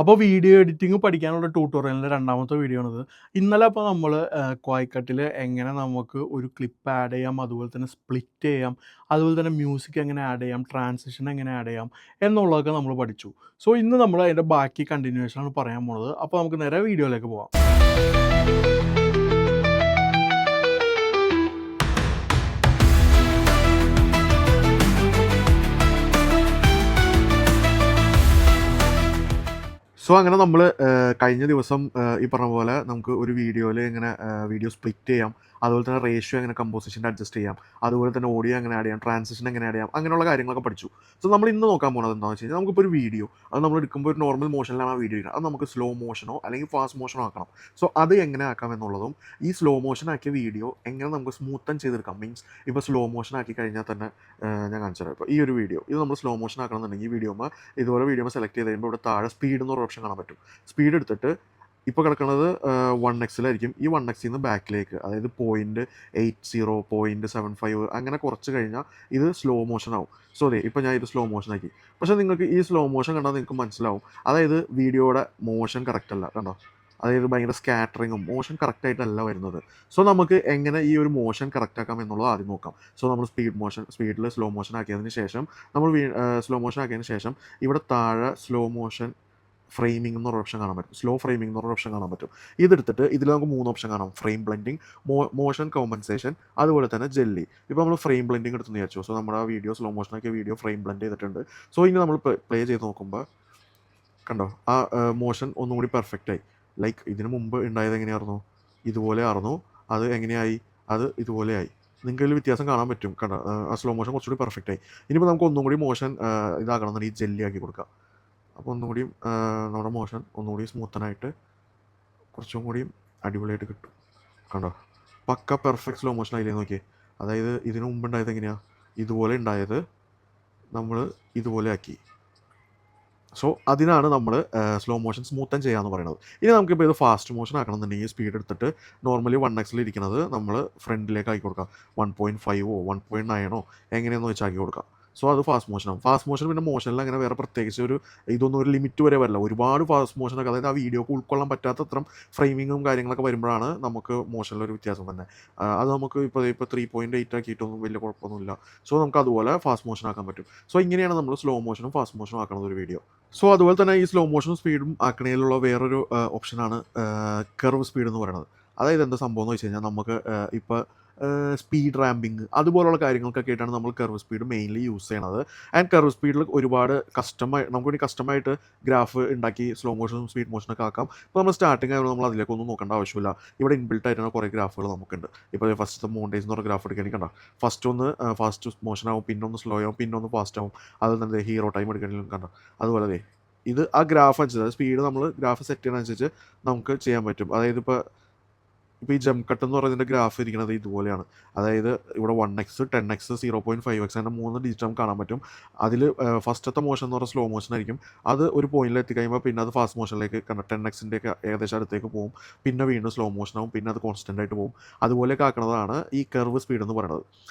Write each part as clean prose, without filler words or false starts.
അപ്പോൾ video editing പഠിക്കാനുള്ള ട്യൂട്ടോറിയലിൻ്റെ രണ്ടാമത്തെ വീഡിയോ ആണിത്. ഇന്നലെ അപ്പോൾ നമ്മൾ ക്വൈക്കട്ടിൽ എങ്ങനെ നമുക്ക് ഒരു ക്ലിപ്പ് ആഡ് ചെയ്യാം, അതുപോലെ തന്നെ സ്പ്ലിറ്റ് ചെയ്യാം, അതുപോലെ തന്നെ മ്യൂസിക് എങ്ങനെ ആഡ് ചെയ്യാം, ട്രാൻസിഷൻ എങ്ങനെ ആഡ് ചെയ്യാം എന്നുള്ളതൊക്കെ നമ്മൾ പഠിച്ചു. സോ ഇന്ന് നമ്മൾ അതിൻ്റെ ബാക്കി കണ്ടിന്യൂവേഷനാണ് പറയാൻ പോണത്. അപ്പോൾ നമുക്ക് നേരെ വീഡിയോയിലേക്ക് പോകാം. സോ അങ്ങനെ നമ്മൾ കഴിഞ്ഞ ദിവസം ഈ പറഞ്ഞ പോലെ നമുക്ക് ഒരു വീഡിയോയിൽ എങ്ങനെ വീഡിയോ സ്പ്ലിറ്റ് ചെയ്യാം, അതുപോലെ തന്നെ റേഷ്യോ എങ്ങനെ കമ്പോസിഷൻ്റെ അഡ്ജസ്റ്റ് ചെയ്യാം, അതുപോലെ തന്നെ ഓഡിയോ എങ്ങനെ ആഡ് ചെയ്യാം, ട്രാൻസിഷൻ എങ്ങനെ ആഡ് ചെയ്യാം, അങ്ങനെയുള്ള കാര്യങ്ങളൊക്കെ പഠിച്ചു. സോ നമ്മൾ ഇന്ന് നോക്കാൻ പോകുന്നത് എന്താണെന്ന് വെച്ച് കഴിഞ്ഞാൽ നമുക്കിപ്പോൾ ഒരു വീഡിയോ അത് നമ്മൾ എടുക്കുമ്പോൾ ഒരു നോർമൽ മോഷനിലാണ് ആ വീഡിയോ ഇടുന്നത്. അത് നമുക്ക് സ്ലോ മോഷനോ അല്ലെങ്കിൽ ഫാസ്റ്റ് മോഷനോ ആക്കണം. സോ അത് എങ്ങനെ ആക്കാം എന്നുള്ളതും ഈ സ്ലോ മോഷൻ ആക്കിയ വീഡിയോ എങ്ങനെ നമുക്ക് സ്മൂത്തൻ ചെയ്തെടുക്കാം, മീൻസ് ഇപ്പോൾ സ്ലോ മോഷൻ ആക്കി കഴിഞ്ഞാൽ തന്നെ ഞാൻ കാണിച്ചു തരാം. ഇപ്പോൾ ഈ ഒരു വീഡിയോ ഇത് നമ്മൾ സ്ലോ മോഷൻ ആക്കണമെന്നുണ്ടെങ്കിൽ ഈ വീഡിയോમાં ഇതുപോലെ വീഡിയോ സെലക്ട് ചെയ്ത് കഴിയുമ്പോൾ ഇവിടെ താഴെ സ്പീഡ് എന്നൊരു ഓപ്ഷൻ കാണാൻ പറ്റും. സ്പീഡ് എടുത്തിട്ട് ഇപ്പോൾ കിടക്കുന്നത് 1x ഈ 1x നിന്ന് ബാക്കിലേക്ക്, അതായത് 0.80 0.75 അങ്ങനെ കുറച്ച് കഴിഞ്ഞാൽ ഇത് സ്ലോ മോഷൻ ആവും. സോ അതെ ഇപ്പോൾ ഞാൻ ഇത് സ്ലോ മോഷൻ ആക്കി. പക്ഷേ നിങ്ങൾക്ക് ഈ സ്ലോ മോഷൻ കണ്ടാൽ നിങ്ങൾക്ക് മനസ്സിലാവും, അതായത് വീഡിയോയുടെ മോഷൻ കറക്റ്റ് അല്ല. കണ്ടോ, അതായത് ഭയങ്കര സ്കാറ്ററിങ്ങും മോഷൻ കറക്റ്റായിട്ടല്ല വരുന്നത്. സോ നമുക്ക് എങ്ങനെ ഈ ഒരു മോഷൻ കറക്റ്റ് ആക്കാം എന്നുള്ളത് ആദ്യം നോക്കാം. സോ നമ്മൾ സ്പീഡിൽ സ്ലോ മോഷൻ ആക്കിയതിന് ശേഷം സ്ലോ മോഷൻ ആക്കിയതിന് ശേഷം ഇവിടെ താഴെ സ്ലോ മോഷൻ ഫ്രെയിമിംഗ് എന്നൊരു ഓപ്ഷൻ കാണാൻ പറ്റും. സ്ലോ ഫ്രെയിമിംഗ് എന്നൊരു ഓപ്ഷൻ കാണാൻ പറ്റും. ഇതെടുത്തിട്ട് ഇതിൽ നമുക്ക് 3 ഓപ്ഷൻ കാണാം: ഫ്രെയിം ബ്ലെൻഡിങ്, മോഷൻ കോമ്പൻസേഷൻ, അതുപോലെ തന്നെ ജെല്ലി. ഇപ്പോൾ നമ്മൾ ഫ്രെയിം ബ്ലെൻഡിങ് എടുത്തെന്ന് വിചാരിച്ചു. സോ നമ്മുടെ ആ വീഡിയോ സ്ലോ മോഷനാക്കിയ വീഡിയോ ഫ്രെയിം ബ്ലെൻഡ് ചെയ്തിട്ടുണ്ട്. സോ ഇനി നമ്മൾ പ്ലേ ചെയ്ത് നോക്കുമ്പോൾ കണ്ടോ, ആ മോഷൻ ഒന്നും കൂടി പെർഫെക്റ്റായി. ലൈക്ക് ഇതിന് മുമ്പ് ഉണ്ടായത് എങ്ങനെയായിരുന്നു, ഇതുപോലെ ആയിരുന്നു. അത് എങ്ങനെയായി, അത് ഇതുപോലെയായി. നിങ്ങൾക്ക് ഇതിൽ വ്യത്യാസം കാണാൻ പറ്റും. കണ്ടോ, ആ സ്ലോ മോഷൻ കുറച്ചുകൂടി പെർഫെക്റ്റായി. ഇനിയിപ്പോൾ നമുക്ക് ഒന്നും കൂടി മോഷൻ ഇതാക്കണമെന്നുണ്ടെങ്കിൽ ജെല്ലി ആക്കി കൊടുക്കാം. അപ്പോൾ ഒന്നും കൂടിയും നമ്മുടെ മോഷൻ ഒന്നുകൂടി സ്മൂത്തനായിട്ട് കുറച്ചും കൂടിയും അടിപൊളിയായിട്ട് കിട്ടും. കണ്ടോ, പക്ക പെർഫെക്റ്റ് സ്ലോ മോഷൻ ആയില്ലേ നോക്കിയേ. അതായത് ഇതിന് മുമ്പ് ഉണ്ടായത് എങ്ങനെയാണ്, ഇതുപോലെ ഉണ്ടായത് നമ്മൾ ഇതുപോലെ ആക്കി. സോ അതിനാണ് നമ്മൾ സ്ലോ മോഷൻ സ്മൂത്തൻ ചെയ്യാമെന്ന് പറയുന്നത്. ഇനി നമുക്കിപ്പോൾ ഇത് ഫാസ്റ്റ് മോഷൻ ആക്കണമെന്നുണ്ടെങ്കിൽ സ്പീഡ് എടുത്തിട്ട് നോർമലി 1x ഇരിക്കുന്നത് നമ്മൾ ഫ്രണ്ടിലേക്ക് ആക്കി കൊടുക്കാം. 1.5 1.9 എങ്ങനെയെന്ന് വെച്ചാൽ ആക്കി കൊടുക്കാം. സോ അത് ഫാസ്റ്റ് മോഷനാവും. ഫാസ്റ്റ് മോഷൻ പിന്നെ മോഷനിൽ അങ്ങനെ വേറെ പ്രത്യേകിച്ച് ഇതൊന്നും ഒരു ലിമിറ്റ് വരെ വരില്ല. ഒരുപാട് ഫാസ്റ്റ് മോഷനൊക്കെ, അതായത് ആ വീഡിയോക്ക് ഉൾക്കൊള്ളാൻ പറ്റാത്തത്രം ഫ്രെയിമിങ്ങും കാര്യങ്ങളൊക്കെ വരുമ്പോഴാണ് നമുക്ക് മോഷനിലൊരു വ്യത്യാസം തന്നെ. അത് നമുക്ക് ഇപ്പോൾ 3.8 ആക്കിയിട്ടൊന്നും വലിയ കുഴപ്പമൊന്നുമില്ല. സോ നമുക്ക് അതുപോലെ ഫാസ്റ്റ് മോഷൻ ആക്കാൻ പറ്റും. സോ ഇങ്ങനെയാണ് നമ്മൾ സ്ലോ മോഷനും ഫാസ്റ്റ് മോഷനും ആക്കുന്നത് ഒരു വീഡിയോ. സോ അതുപോലെ തന്നെ ഈ സ്ലോ മോഷനും സ്പീഡും ആക്കണേലുള്ള വേറൊരു ഓപ്ഷനാണ് കർവ് സ്പീഡ് എന്ന് പറയുന്നത്. അതായത് എന്താ സംഭവം എന്ന് വെച്ച് കഴിഞ്ഞാൽ നമുക്ക് ഇപ്പോൾ സ്പീഡ് റാമ്പിങ് അതുപോലുള്ള കാര്യങ്ങൾക്കൊക്കെ ആയിട്ടാണ് നമ്മൾ കർവ് സ്പീഡ് മെയിൻലി യൂസ് ചെയ്യണത്. ആൻഡ് കർവ് സ്പീഡിൽ ഒരുപാട് നമുക്ക് വേണ്ടി കസ്റ്റമായിട്ട് ഗ്രാഫ് ഉണ്ടാക്കി സ്ലോ മോഷനും സ്പീഡ് മോഷനൊക്കെ ആക്കാം. ഇപ്പോൾ നമ്മൾ സ്റ്റാർട്ടിങ് ആയതുകൊണ്ട് നമ്മൾ അതിലേക്കൊന്നും നോക്കേണ്ട ആവശ്യമില്ല. ഇവിടെ ഇൻബിൽട്ട് ആയിട്ടുള്ള കുറേ ഗ്രാഫുകൾ നമുക്കുണ്ട്. ഇപ്പോൾ ഫസ്റ്റ് മോണ്ടേജ് എന്ന് പറഞ്ഞ ഗ്രാഫ് എടുക്കുകയാണെങ്കിൽ കണ്ട, ഫസ്റ്റ് ഒന്ന് ഫാസ്റ്റ് മോഷൻ ആവും, പിന്നെ ഒന്ന് സ്ലോ ആവും, പിന്നെ ഒന്ന് ഫാസ്റ്റ് ആവും. അത് തന്നെ ഹീറോ ടൈം എടുക്കുകയാണെങ്കിലും കണ്ട അതുപോലെ ഇത് ആ ഗ്രാഫ് അനുസരിച്ച് സ്പീഡ് നമ്മൾ ഗ്രാഫ് സെറ്റ് ചെയ്യുന്നതനുസരിച്ച് നമുക്ക് ചെയ്യാൻ പറ്റും. അതായത് ഇപ്പോൾ ഈ ജംപ് കട്ട് എന്ന് പറയുന്നതിൻ്റെ ഗ്രാഫ് ഇരിക്കുന്നത് ഇതുപോലെയാണ്. അതായത് ഇവിടെ 1x 10x 0.5x അങ്ങനെ 3 ഡിജിറ്റ് നമുക്ക് കാണാൻ പറ്റും. അതിൽ ഫസ്റ്റത്തെ മോഷൻ എന്ന് പറഞ്ഞാൽ സ്ലോ മോഷൻ ആയിരിക്കും. അത് ഒരു പോയിന്റിൽ എത്തിക്കഴിയുമ്പോൾ പിന്നെ അത് ഫാസ്റ്റ് മോഷനിലേക്ക് 10xൻ്റെ ഒക്കെ ഏകദേശം അടുത്തേക്ക് പോകും. പിന്നെ വീണ്ടും സ്ലോ മോഷനാവും, പിന്നെ അത് കോൺസ്റ്റൻ്റ് ആയിട്ട് പോകും. അതുപോലെയൊക്കെ ആക്കുന്നതാണ് ഈ കർവ് സ്പീഡ് എന്ന് പറയുന്നത്.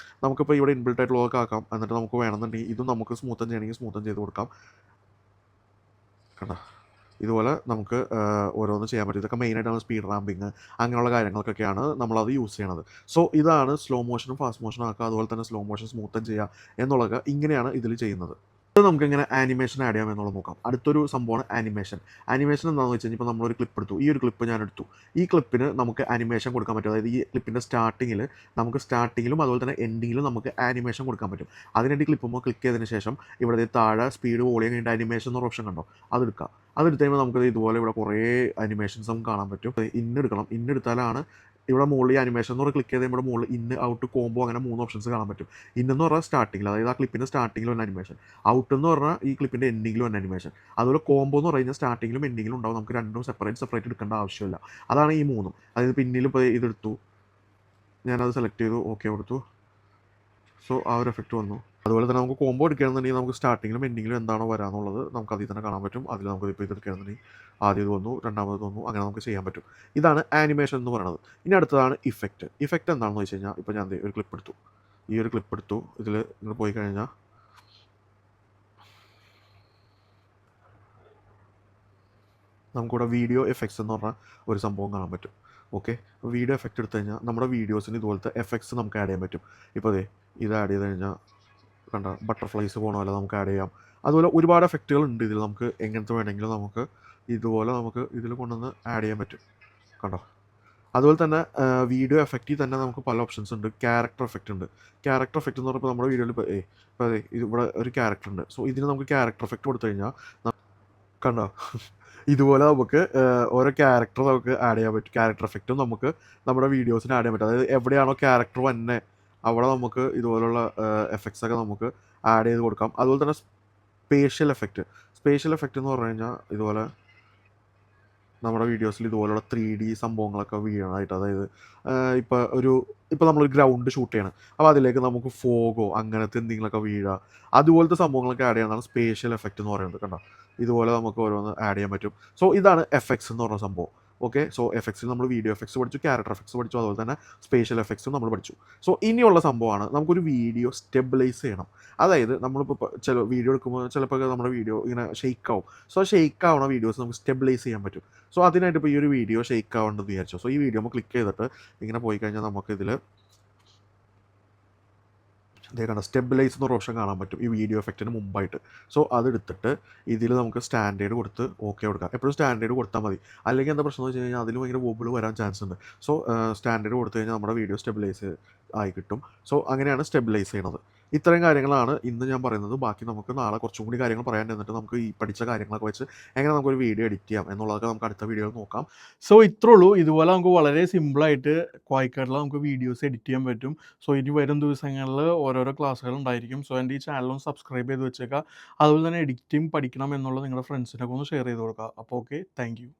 നമുക്കിപ്പോൾ ഇവിടെ ഇൻബിൽട്ട് ആയിട്ടുള്ളതൊക്കെ ആക്കാം. എന്നിട്ട് നമുക്ക് വേണമെന്നുണ്ടെങ്കിൽ ഇതും നമുക്ക് സ്മൂത്തൻ ചെയ്യണമെങ്കിൽ സ്മൂത്തൻ ചെയ്ത് കൊടുക്കാം. കണ്ടോ, ഇതുപോലെ നമുക്ക് ഓരോന്ന് ചെയ്യാൻ പറ്റും. ഇതൊക്കെ മെയിനായിട്ടാണ് സ്പീഡ് റാമ്പിങ് അങ്ങനെയുള്ള കാര്യങ്ങൾക്കൊക്കെയാണ് നമ്മളത് യൂസ് ചെയ്യണത്. സോ ഇതാണ് സ്ലോ മോഷനും ഫാസ്റ്റ് മോഷനും ആക്കുക, അതുപോലെ തന്നെ സ്ലോ മോഷൻ സ്മൂത്തൻ ചെയ്യുക എന്നുള്ളത് ഇങ്ങനെയാണ് ഇതിൽ ചെയ്യുന്നത്. അത് നമുക്കിങ്ങനെ ആനിമേഷൻ ആഡ് ചെയ്യാം എന്നുള്ളത് നോക്കാം. അടുത്തൊരു സംഭവമാണ് ആനിമേഷൻ. ആനിമേഷൻ എന്താണെന്ന് വെച്ച് കഴിഞ്ഞാൽ ഇപ്പോൾ നമ്മളൊരു ക്ലിപ്പ് എടുത്തു. ഈ ഒരു ക്ലിപ്പ് ഞാൻ എടുത്തു. ഈ ക്ലിപ്പിന് നമുക്ക് ആനിമേഷൻ കൊടുക്കാൻ പറ്റും. അതായത് ഈ ക്ലിപ്പിൻ്റെ സ്റ്റാർട്ടിങ്ങിലും അതുപോലെ തന്നെ എൻഡിങ്ങിലും നമുക്ക് ആനിമേഷൻ കൊടുക്കാൻ പറ്റും. അതിനായിട്ട് ക്ലിപ്പുമ്പോൾ ക്ലിക്ക് ചെയ്തതിന് ശേഷം ഇവിടെ താഴെ സ്പീഡ് വോളിയം കഴിഞ്ഞിട്ട് ആനിമേഷൻ എന്നൊരു ഓപ്ഷൻ കണ്ടോ, അതെടുക്കുക. അതെടുത്ത് കഴിയുമ്പോൾ നമുക്ക് ഇതുപോലെ ഇവിടെ കുറേ ആനിമേഷൻസ് നമുക്ക് കാണാൻ പറ്റും. ഇന്നെടുക്കണം. ഇന്നെടുത്താലാണ് ഇവിടെ മുകളിൽ ആനിമേഷൻ എന്ന് പറഞ്ഞാൽ ക്ലിക്ക് ചെയ്ത് ഇവിടെ മുകളിൽ ഇന്ന് ഔട്ട് കോംബോ അങ്ങനെ 3 ഓപ്ഷൻസ് കാണാൻ പറ്റും. ഇന്നെന്ന് പറഞ്ഞാൽ സ്റ്റാർട്ടിങ്ങിൽ, അതായത് ആ ക്ലിപ്പിൻ്റെ സ്റ്റാർട്ടിങ്ങിലും ഒരു ആനിമേഷൻ, ഔട്ട് എന്ന് പറഞ്ഞാൽ ഈ ക്ലിപ്പിൻ്റെ എൻഡിങ്ങിലും ഒരു ആനിമേഷൻ, അതുപോലെ കോംബോ എന്ന് പറഞ്ഞാൽ സ്റ്റാർട്ടിങ്ങിലും എൻഡിങ്ങിലും ഉണ്ടാവും. നമുക്ക് രണ്ടും സെപ്പറേറ്റ് എടുക്കേണ്ട ആവശ്യമില്ല. അതാണ് ഈ 3. അതായത് പിന്നിലും ഇപ്പോൾ ഇതെടുത്തു, ഞാനത് സെലക്ട് ചെയ്തു, ഓക്കെ കൊടുത്തു. സോ ആ ഒരു എഫക്റ്റ് വന്നു. അതുപോലെ തന്നെ നമുക്ക് കോംബോ എടുക്കുകയാണെന്നുണ്ടെങ്കിൽ നമുക്ക് സ്റ്റാർട്ടിങ്ങിലും എൻഡിങ്ങിലും എന്താണോ വരാനുള്ളത് നമുക്ക് അതിൽ തന്നെ കാണാൻ പറ്റും. അതിൽ നമുക്ക് ഇപ്പോൾ ഇത് എടുക്കുകയാണെന്നുണ്ടെങ്കിൽ ആദ്യം ഇത് വന്നു, രണ്ടാമത് വന്നു, അങ്ങനെ നമുക്ക് ചെയ്യാൻ പറ്റും. ഇതാണ് ആനിമേഷൻ എന്ന് പറയുന്നത്. ഇനി അടുത്തതാണ് ഇഫക്റ്റ്. ഇഫക്റ്റ് എന്താണെന്ന് വെച്ച് കഴിഞ്ഞാൽ ഇപ്പോൾ ഞാൻ ഒരു ക്ലിപ്പ് എടുത്തു. ഈ ഒരു ക്ലിപ്പ് എടുത്തു, ഇതിൽ നിങ്ങൾ പോയി കഴിഞ്ഞാൽ നമുക്കിവിടെ വീഡിയോ എഫക്ട്സ് എന്ന് പറഞ്ഞ ഒരു സംഭവം കാണാൻ പറ്റും. ഓക്കെ, വീഡിയോ എഫക്റ്റ് എടുത്തു കഴിഞ്ഞാൽ നമ്മുടെ വീഡിയോസിന് ഇതുപോലത്തെ എഫക്ട്സ് നമുക്ക് ആഡ് ചെയ്യാൻ പറ്റും. ഇപ്പോൾ അതെ ഇത് ആഡ് ചെയ്ത് കഴിഞ്ഞാൽ കണ്ട ബട്ടർഫ്ലൈസ് പോണ പോലെ നമുക്ക് ആഡ് ചെയ്യാം. അതുപോലെ ഒരുപാട് എഫക്റ്റുകൾ ഉണ്ട് ഇതിൽ. നമുക്ക് എങ്ങനത്തെ വേണമെങ്കിലും നമുക്ക് ഇതുപോലെ നമുക്ക് ഇതിൽ കൊണ്ടുവന്ന് ആഡ് ചെയ്യാൻ പറ്റും. കണ്ടോ? അതുപോലെ തന്നെ വീഡിയോ എഫക്റ്റിൽ തന്നെ നമുക്ക് പല ഓപ്ഷൻസ് ഉണ്ട്. ക്യാരക്ടർ എഫക്റ്റ് ഉണ്ട്. ക്യാരക്ടർ എഫക്റ്റ് എന്ന് പറയുമ്പോൾ നമ്മുടെ വീഡിയോയിൽ ഇപ്പോൾ അതെ ഇവിടെ ഒരു ക്യാരക്ടർ ഉണ്ട്. സോ ഇതിന് നമുക്ക് ക്യാരക്ടർ എഫക്റ്റ് കൊടുത്തു കഴിഞ്ഞാൽ കണ്ടോ ഇതുപോലെ നമുക്ക് ഓരോ ക്യാരക്ടർ നമുക്ക് ആഡ് ചെയ്യാൻ പറ്റും. ക്യാരക്ടർ എഫക്റ്റും നമുക്ക് നമ്മുടെ വീഡിയോസിന് ആഡ് ചെയ്യാൻ പറ്റും. അതായത് എവിടെയാണോ ക്യാരക്ടർ വന്നെ അവിടെ നമുക്ക് ഇതുപോലുള്ള എഫക്ട്സ് ഒക്കെ നമുക്ക് ആഡ് ചെയ്ത് കൊടുക്കാം. അതുപോലെ തന്നെ സ്പേഷ്യൽ എഫക്റ്റ് എന്ന് പറഞ്ഞു കഴിഞ്ഞാൽ ഇതുപോലെ നമ്മുടെ വീഡിയോസിൽ ഇതുപോലുള്ള 3D സംഭവങ്ങളൊക്കെ വീഴണമായിട്ട്, അതായത് ഇപ്പോൾ നമ്മളൊരു ഗ്രൗണ്ട് ഷൂട്ട് ചെയ്യണം, അപ്പോൾ അതിലേക്ക് നമുക്ക് ഫോഗോ അങ്ങനത്തെ എന്തെങ്കിലുമൊക്കെ വീഴുക, അതുപോലത്തെ സംഭവങ്ങളൊക്കെ ആഡ് ചെയ്യുന്നതാണ് സ്പേഷ്യൽ എഫക്റ്റ് എന്ന് പറയുന്നത്. കണ്ടോ? ഇതുപോലെ നമുക്ക് ഓരോന്ന് ആഡ് ചെയ്യാൻ പറ്റും. സോ ഇതാണ് എഫക്ട്സ് എന്ന് പറഞ്ഞ സംഭവം. ഓക്കെ, സോ എഫക്ട്സിൽ നമ്മൾ വീഡിയോ എഫക്ട്സ് പഠിച്ചു, ക്യാരക്ടർ എഫക്ട്സ് പഠിച്ചു, അതുപോലെ തന്നെ സ്പേഷ്യൽ എഫക്ട്സും നമ്മൾ പഠിച്ചു. സോ ഇനിയുള്ള സംഭവമാണ് നമുക്കൊരു വീഡിയോ സ്റ്റെബിലൈസ് ചെയ്യണം. അതായത് നമ്മളിപ്പോൾ ചില വീഡിയോ എടുക്കുമ്പോൾ ചിലപ്പോൾ നമ്മുടെ വീഡിയോ ഇങ്ങനെ ഷെയ്ക്ക് ആവും. സോ ഷെയ്ക്ക് ആവുന്ന വീഡിയോസ് നമുക്ക് സ്റ്റെബിലൈസ് ചെയ്യാൻ പറ്റും. സോ അതിനായിട്ട് ഇപ്പോൾ ഈ ഒരു വീഡിയോ ഷെയ്ക്ക് ആവേണ്ടെന്ന് വിചാരിച്ചു. സോ ഈ വീഡിയോ നമ്മൾ ക്ലിക്ക് ചെയ്തിട്ട് ഇങ്ങനെ പോയി കഴിഞ്ഞാൽ നമുക്കിതിൽ ഇതേ കണ്ട സ്റ്റെബിലൈസ് എന്നൊരു ഓപ്ഷൻ കാണാൻ പറ്റും ഈ വീഡിയോ എഫക്റ്റിന് മുമ്പായിട്ട്. സോ അതെടുത്തിട്ട് ഇതിൽ നമുക്ക് സ്റ്റാൻഡേർഡ് കൊടുത്ത് ഓക്കെ കൊടുക്കാം. എപ്പോഴും സ്റ്റാൻഡേർഡ് കൊടുത്താൽ മതി. അല്ലെങ്കിൽ എന്താ പ്രശ്നം എന്ന് വെച്ച് കഴിഞ്ഞാൽ അതിൽ ഭയങ്കര വോബിൾ വരാൻ ചാൻസ് ഉണ്ട്. സോ സ്റ്റാൻഡേർഡ് കൊടുത്തു കഴിഞ്ഞാൽ നമ്മുടെ വീഡിയോ സ്റ്റെബിലൈസ് ആയി കിട്ടും. സോ അങ്ങനെയാണ് സ്റ്റെബിലൈസ് ചെയ്യണത്. ഇത്രയും കാര്യങ്ങളാണ് ഇന്ന് ഞാൻ പറയുന്നത്. ബാക്കി നമുക്ക് നാളെ കുറച്ചും കൂടി കാര്യങ്ങൾ പറയാൻ, എന്നിട്ട് നമുക്ക് ഈ പഠിച്ച കാര്യങ്ങളൊക്കെ വെച്ച് എങ്ങനെ നമുക്കൊരു വീഡിയോ എഡിറ്റ് ചെയ്യാം എന്നുള്ളതൊക്കെ നമുക്ക് അടുത്ത വീഡിയോയിൽ നോക്കാം. സോ ഇത്രേ ഉള്ളൂ. ഇതുപോലെ നമുക്ക് വളരെ സിമ്പിളായിട്ട് ക്വായ്ക്കാർഡിൽ നമുക്ക് വീഡിയോസ് എഡിറ്റ് ചെയ്യാൻ പറ്റും. സോ ഇനി വരും ദിവസങ്ങളിൽ ഓരോരോ ക്ലാസ്സുകൾ ഉണ്ടായിരിക്കും. സോ എൻ്റെ ഈ ചാനലും സബ്സ്ക്രൈബ് ചെയ്ത് വെച്ചേക്കുക. അതുപോലെ തന്നെ എഡിറ്റിംഗ് പഠിക്കണം എന്നുള്ളത് നിങ്ങളുടെ ഫ്രണ്ട്സിനൊക്കെ ഒന്ന് ഷെയർ ചെയ്ത് കൊടുക്കുക. അപ്പോൾ ഓക്കെ, താങ്ക് യു.